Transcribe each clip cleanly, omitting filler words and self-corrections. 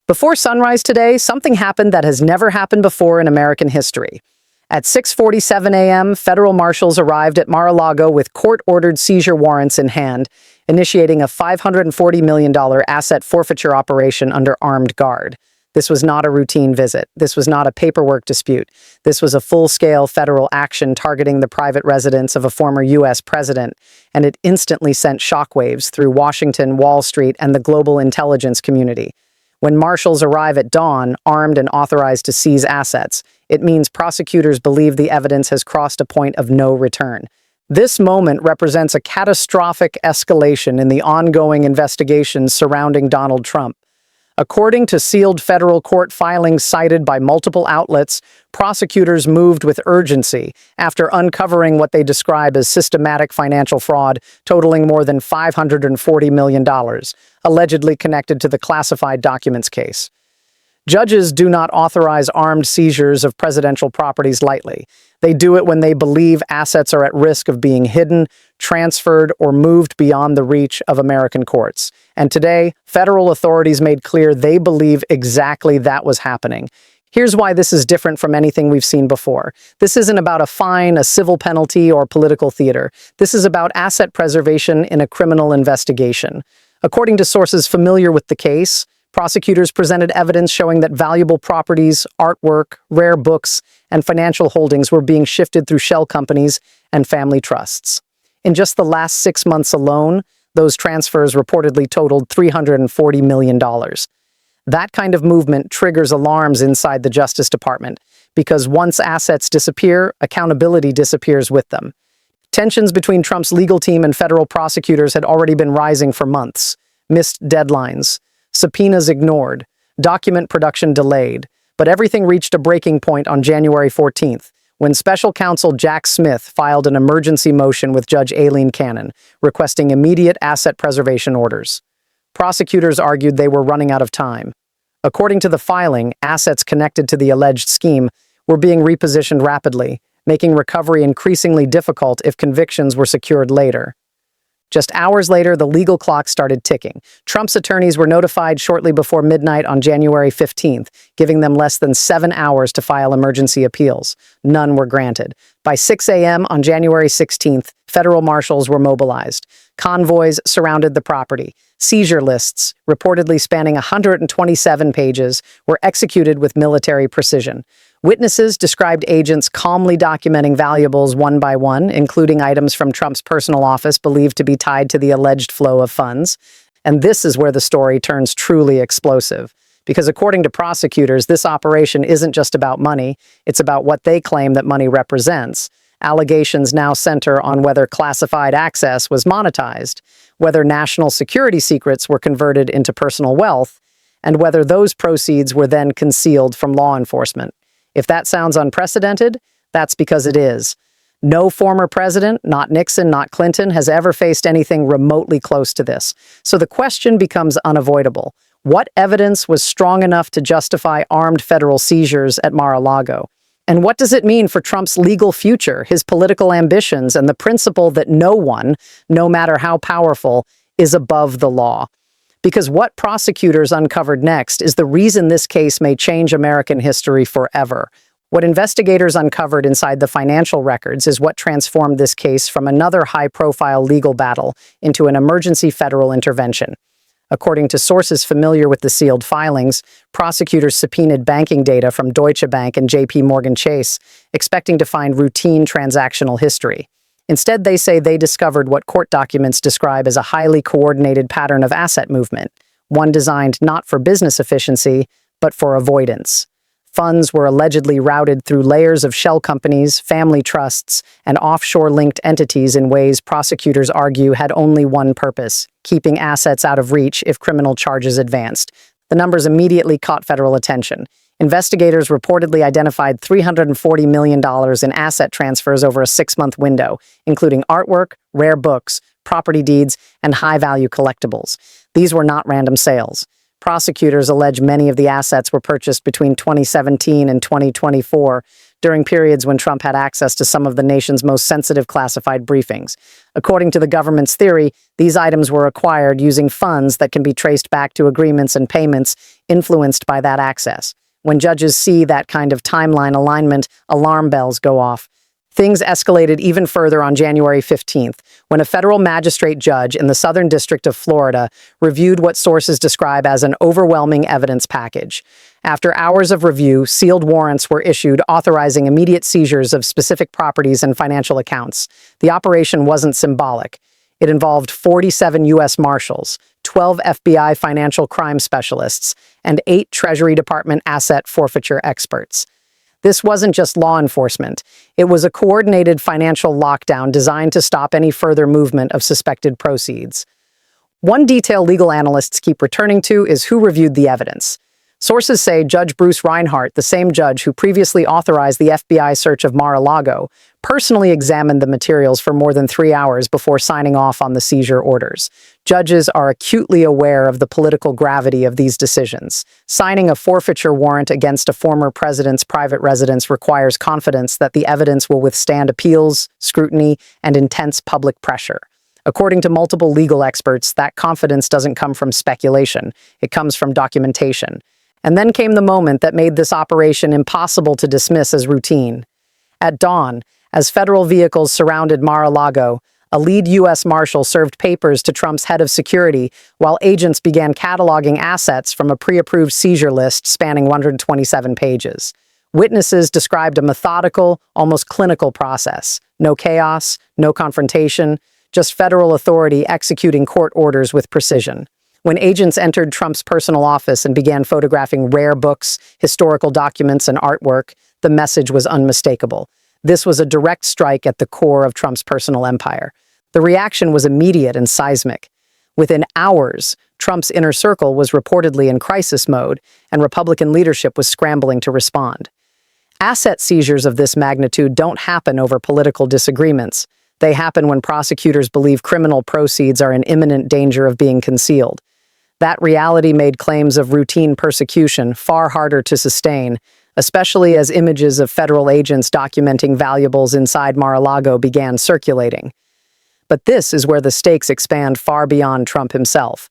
Before sunrise today, something happened that has never happened before in American history. At 6:47 a.m., federal marshals arrived at Mar-a-Lago with court-ordered seizure warrants in hand, initiating a $540 million asset forfeiture operation under armed guard. This was not a routine visit. This was not a paperwork dispute. This was a full-scale federal action targeting the private residence of a former U.S. president, and it instantly sent shockwaves through Washington, Wall Street, and the global intelligence community. When marshals arrive at dawn, armed and authorized to seize assets, it means prosecutors believe the evidence has crossed a point of no return. This moment represents a catastrophic escalation in the ongoing investigations surrounding Donald Trump. According to sealed federal court filings cited by multiple outlets, prosecutors moved with urgency after uncovering what they describe as systematic financial fraud totaling more than $540 million, allegedly connected to the classified documents case. Judges do not authorize armed seizures of presidential properties lightly. They do it when they believe assets are at risk of being hidden, transferred, or moved beyond the reach of American courts. And today, federal authorities made clear they believe exactly that was happening. Here's why this is different from anything we've seen before. This isn't about a fine, a civil penalty, or political theater. This is about asset preservation in a criminal investigation. According to sources familiar with the case, prosecutors presented evidence showing that valuable properties, artwork, rare books, and financial holdings were being shifted through shell companies and family trusts. In just the last 6 months alone, those transfers reportedly totaled $340 million. That kind of movement triggers alarms inside the Justice Department, because once assets disappear, accountability disappears with them. Tensions between Trump's legal team and federal prosecutors had already been rising for months. Missed deadlines, subpoenas ignored, document production delayed, but everything reached a breaking point on January 14th, when special counsel Jack Smith filed an emergency motion with Judge Aileen Cannon, requesting immediate asset preservation orders. Prosecutors argued they were running out of time. According to the filing, assets connected to the alleged scheme were being repositioned rapidly, making recovery increasingly difficult if convictions were secured later. Just hours later, the legal clock started ticking. Trump's attorneys were notified shortly before midnight on January 15th, giving them less than 7 hours to file emergency appeals. None were granted. By 6 a.m. on January 16th, federal marshals were mobilized. Convoys surrounded the property. Seizure lists, reportedly spanning 127 pages, were executed with military precision. Witnesses described agents calmly documenting valuables one by one, including items from Trump's personal office believed to be tied to the alleged flow of funds. And this is where the story turns truly explosive. Because according to prosecutors, this operation isn't just about money, it's about what they claim that money represents. Allegations now center on whether classified access was monetized, whether national security secrets were converted into personal wealth, and whether those proceeds were then concealed from law enforcement. If that sounds unprecedented, that's because it is. No former president, not Nixon, not Clinton, has ever faced anything remotely close to this. So the question becomes unavoidable. What evidence was strong enough to justify armed federal seizures at Mar-a-Lago? And what does it mean for Trump's legal future, his political ambitions, and the principle that no one, no matter how powerful, is above the law? Because what prosecutors uncovered next is the reason this case may change American history forever. What investigators uncovered inside the financial records is what transformed this case from another high-profile legal battle into an emergency federal intervention. According to sources familiar with the sealed filings, prosecutors subpoenaed banking data from Deutsche Bank and J.P. Morgan Chase, expecting to find routine transactional history. Instead, they say they discovered what court documents describe as a highly coordinated pattern of asset movement, one designed not for business efficiency, but for avoidance. Funds were allegedly routed through layers of shell companies, family trusts, and offshore-linked entities in ways prosecutors argue had only one purpose: keeping assets out of reach if criminal charges advanced. The numbers immediately caught federal attention. Investigators reportedly identified $340 million in asset transfers over a 6-month window, including artwork, rare books, property deeds, and high-value collectibles. These were not random sales. Prosecutors allege many of the assets were purchased between 2017 and 2024, during periods when Trump had access to some of the nation's most sensitive classified briefings. According to the government's theory, these items were acquired using funds that can be traced back to agreements and payments influenced by that access. When judges see that kind of timeline alignment, alarm bells go off. Things escalated even further on January 15th, when a federal magistrate judge in the Southern District of Florida reviewed what sources describe as an overwhelming evidence package. After hours of review, sealed warrants were issued authorizing immediate seizures of specific properties and financial accounts. The operation wasn't symbolic. It involved 47 U.S. Marshals, 12 FBI financial crime specialists, and 8 Treasury Department asset forfeiture experts. This wasn't just law enforcement. It was a coordinated financial lockdown designed to stop any further movement of suspected proceeds. One detail legal analysts keep returning to is who reviewed the evidence. Sources say Judge Bruce Reinhart, the same judge who previously authorized the FBI search of Mar-a-Lago, personally examined the materials for more than 3 hours before signing off on the seizure orders. Judges are acutely aware of the political gravity of these decisions. Signing a forfeiture warrant against a former president's private residence requires confidence that the evidence will withstand appeals, scrutiny, and intense public pressure. According to multiple legal experts, that confidence doesn't come from speculation. It comes from documentation. And then came the moment that made this operation impossible to dismiss as routine. At dawn, as federal vehicles surrounded Mar-a-Lago, a lead U.S. Marshal served papers to Trump's head of security while agents began cataloging assets from a pre-approved seizure list spanning 127 pages. Witnesses described a methodical, almost clinical process. No chaos, no confrontation, just federal authority executing court orders with precision. When agents entered Trump's personal office and began photographing rare books, historical documents, and artwork, the message was unmistakable. This was a direct strike at the core of Trump's personal empire. The reaction was immediate and seismic. Within hours, Trump's inner circle was reportedly in crisis mode, and Republican leadership was scrambling to respond. Asset seizures of this magnitude don't happen over political disagreements. They happen when prosecutors believe criminal proceeds are in imminent danger of being concealed. That reality made claims of routine persecution far harder to sustain, especially as images of federal agents documenting valuables inside Mar-a-Lago began circulating. But this is where the stakes expand far beyond Trump himself.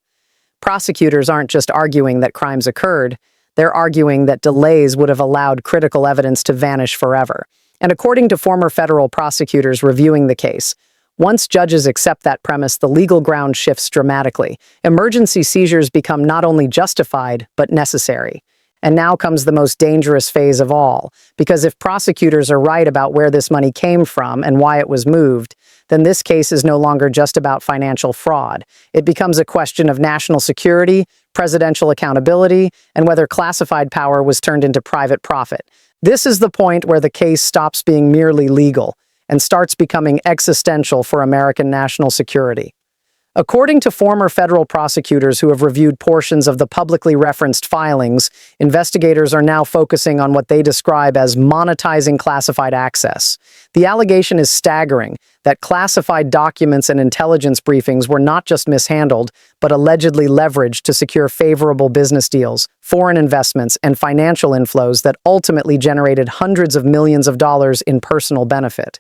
Prosecutors aren't just arguing that crimes occurred, they're arguing that delays would have allowed critical evidence to vanish forever. And according to former federal prosecutors reviewing the case, once judges accept that premise, the legal ground shifts dramatically. Emergency seizures become not only justified, but necessary. And now comes the most dangerous phase of all, because if prosecutors are right about where this money came from and why it was moved, then this case is no longer just about financial fraud. It becomes a question of national security, presidential accountability, and whether classified power was turned into private profit. This is the point where the case stops being merely legal and starts becoming existential for American national security. According to former federal prosecutors who have reviewed portions of the publicly referenced filings, investigators are now focusing on what they describe as monetizing classified access. The allegation is staggering that classified documents and intelligence briefings were not just mishandled, but allegedly leveraged to secure favorable business deals, foreign investments, and financial inflows that ultimately generated hundreds of millions of dollars in personal benefit.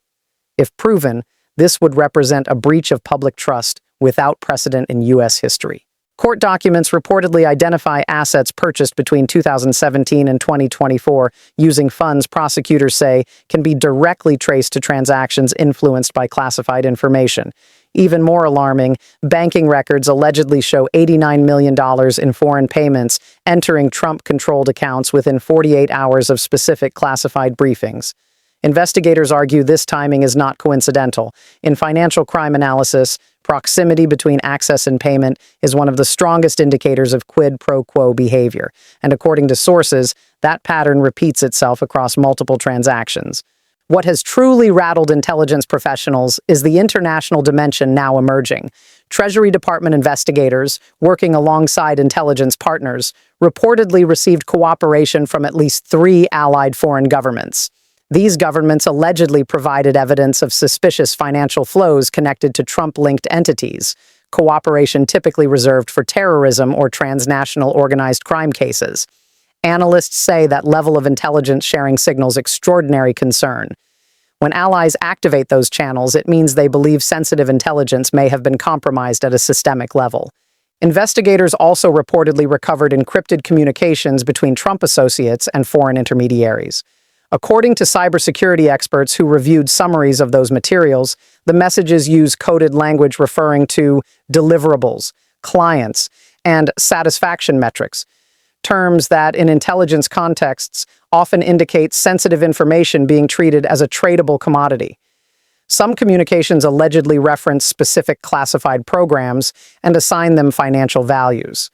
If proven, this would represent a breach of public trust without precedent in U.S. history. Court documents reportedly identify assets purchased between 2017 and 2024 using funds prosecutors say can be directly traced to transactions influenced by classified information. Even more alarming, banking records allegedly show $89 million in foreign payments entering Trump-controlled accounts within 48 hours of specific classified briefings. Investigators argue this timing is not coincidental. In financial crime analysis, proximity between access and payment is one of the strongest indicators of quid pro quo behavior, and according to sources, that pattern repeats itself across multiple transactions. What has truly rattled intelligence professionals is the international dimension now emerging. Treasury Department investigators, working alongside intelligence partners, reportedly received cooperation from at least 3 allied foreign governments. These governments allegedly provided evidence of suspicious financial flows connected to Trump-linked entities, cooperation typically reserved for terrorism or transnational organized crime cases. Analysts say that level of intelligence sharing signals extraordinary concern. When allies activate those channels, it means they believe sensitive intelligence may have been compromised at a systemic level. Investigators also reportedly recovered encrypted communications between Trump associates and foreign intermediaries. According to cybersecurity experts who reviewed summaries of those materials, the messages use coded language referring to deliverables, clients, and satisfaction metrics, terms that, in intelligence contexts, often indicate sensitive information being treated as a tradable commodity. Some communications allegedly reference specific classified programs and assign them financial values.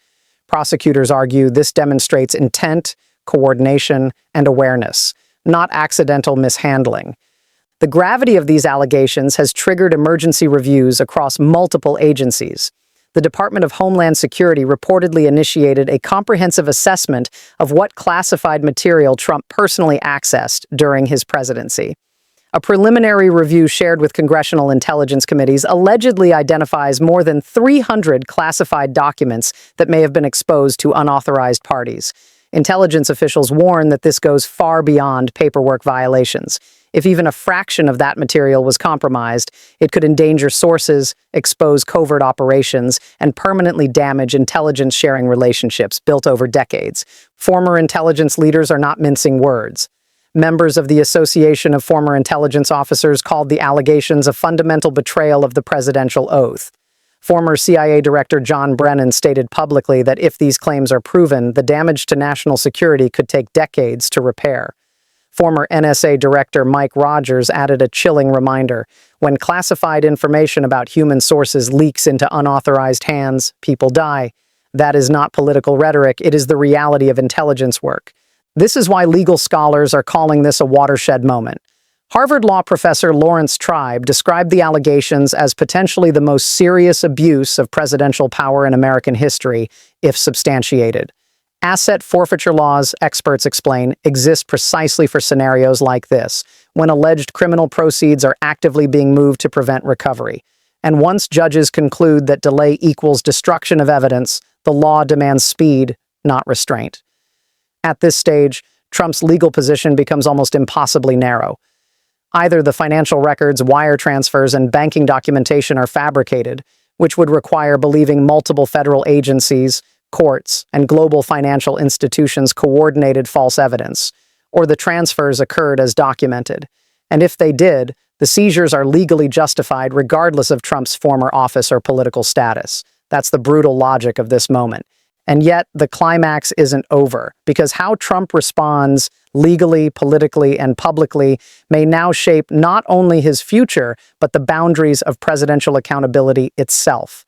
Prosecutors argue this demonstrates intent, coordination, and awareness, not accidental mishandling. The gravity of these allegations has triggered emergency reviews across multiple agencies. The Department of Homeland Security reportedly initiated a comprehensive assessment of what classified material Trump personally accessed during his presidency. A preliminary review shared with congressional intelligence committees allegedly identifies more than 300 classified documents that may have been exposed to unauthorized parties. Intelligence officials warn that this goes far beyond paperwork violations. If even a fraction of that material was compromised, it could endanger sources, expose covert operations, and permanently damage intelligence-sharing relationships built over decades. Former intelligence leaders are not mincing words. Members of the Association of Former Intelligence Officers called the allegations a fundamental betrayal of the presidential oath. Former CIA Director John Brennan stated publicly that if these claims are proven, the damage to national security could take decades to repair. Former NSA Director Mike Rogers added a chilling reminder: when classified information about human sources leaks into unauthorized hands, people die. That is not political rhetoric, it is the reality of intelligence work. This is why legal scholars are calling this a watershed moment. Harvard law professor Lawrence Tribe described the allegations as potentially the most serious abuse of presidential power in American history, if substantiated. Asset forfeiture laws, experts explain, exist precisely for scenarios like this, when alleged criminal proceeds are actively being moved to prevent recovery. And once judges conclude that delay equals destruction of evidence, the law demands speed, not restraint. At this stage, Trump's legal position becomes almost impossibly narrow. Either the financial records, wire transfers, and banking documentation are fabricated, which would require believing multiple federal agencies, courts, and global financial institutions coordinated false evidence, or the transfers occurred as documented. And if they did, the seizures are legally justified regardless of Trump's former office or political status. That's the brutal logic of this moment. And yet, the climax isn't over, because how Trump responds legally, politically, and publicly may now shape not only his future, but the boundaries of presidential accountability itself.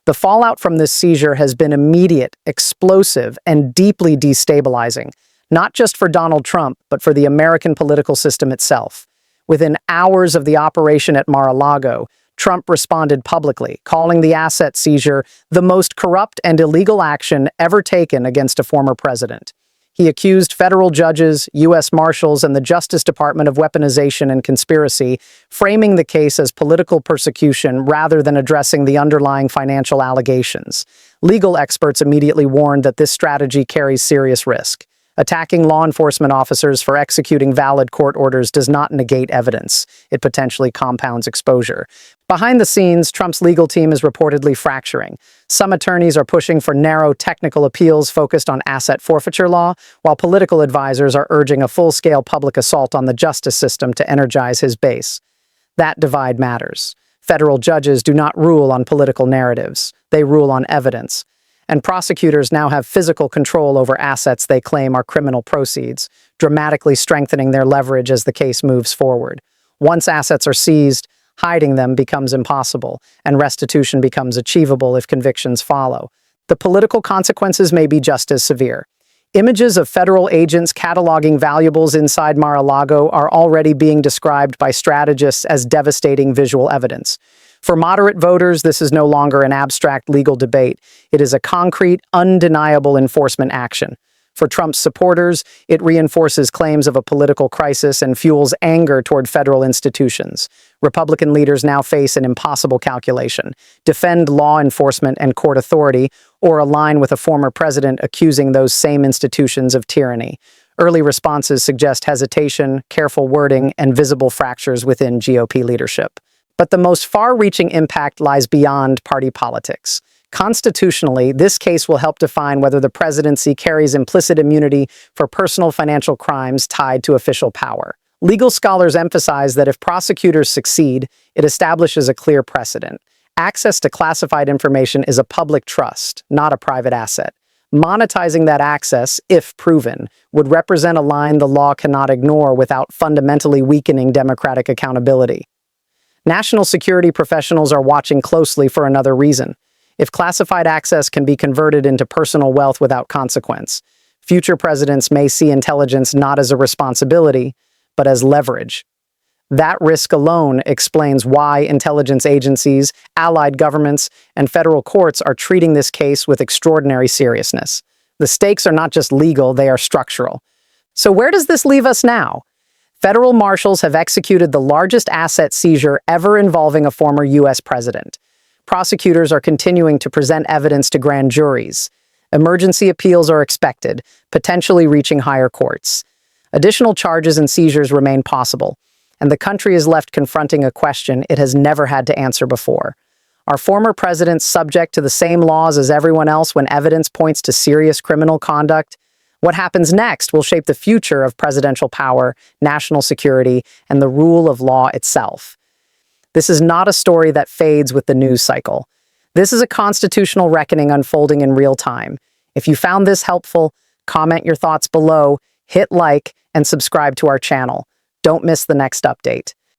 The fallout from this seizure has been immediate, explosive, and deeply destabilizing, not just for Donald Trump, but for the American political system itself. Within hours of the operation at Mar-a-Lago, Trump responded publicly, calling the asset seizure the most corrupt and illegal action ever taken against a former president. He accused federal judges, U.S. Marshals, and the Justice Department of weaponization and conspiracy, framing the case as political persecution rather than addressing the underlying financial allegations. Legal experts immediately warned that this strategy carries serious risk. Attacking law enforcement officers for executing valid court orders does not negate evidence. It potentially compounds exposure. Behind the scenes, Trump's legal team is reportedly fracturing. Some attorneys are pushing for narrow technical appeals focused on asset forfeiture law, while political advisors are urging a full-scale public assault on the justice system to energize his base. That divide matters. Federal judges do not rule on political narratives. They rule on evidence. And prosecutors now have physical control over assets they claim are criminal proceeds, dramatically strengthening their leverage as the case moves forward. Once assets are seized, hiding them becomes impossible, and restitution becomes achievable if convictions follow. The political consequences may be just as severe. Images of federal agents cataloging valuables inside Mar-a-Lago are already being described by strategists as devastating visual evidence. For moderate voters, this is no longer an abstract legal debate. It is a concrete, undeniable enforcement action. For Trump's supporters, it reinforces claims of a political crisis and fuels anger toward federal institutions. Republican leaders now face an impossible calculation: defend law enforcement and court authority, or align with a former president accusing those same institutions of tyranny. Early responses suggest hesitation, careful wording, and visible fractures within GOP leadership. But the most far-reaching impact lies beyond party politics. Constitutionally, this case will help define whether the presidency carries implicit immunity for personal financial crimes tied to official power. Legal scholars emphasize that if prosecutors succeed, it establishes a clear precedent. Access to classified information is a public trust, not a private asset. Monetizing that access, if proven, would represent a line the law cannot ignore without fundamentally weakening democratic accountability. National security professionals are watching closely for another reason. If classified access can be converted into personal wealth without consequence, future presidents may see intelligence not as a responsibility, but as leverage. That risk alone explains why intelligence agencies, allied governments, and federal courts are treating this case with extraordinary seriousness. The stakes are not just legal, they are structural. So where does this leave us now? Federal marshals have executed the largest asset seizure ever involving a former U.S. president. Prosecutors are continuing to present evidence to grand juries. Emergency appeals are expected, potentially reaching higher courts. Additional charges and seizures remain possible, and the country is left confronting a question it has never had to answer before. Are former presidents subject to the same laws as everyone else when evidence points to serious criminal conduct? What happens next will shape the future of presidential power, national security, and the rule of law itself. This is not a story that fades with the news cycle. This is a constitutional reckoning unfolding in real time. If you found this helpful, comment your thoughts below, hit like, and subscribe to our channel. Don't miss the next update.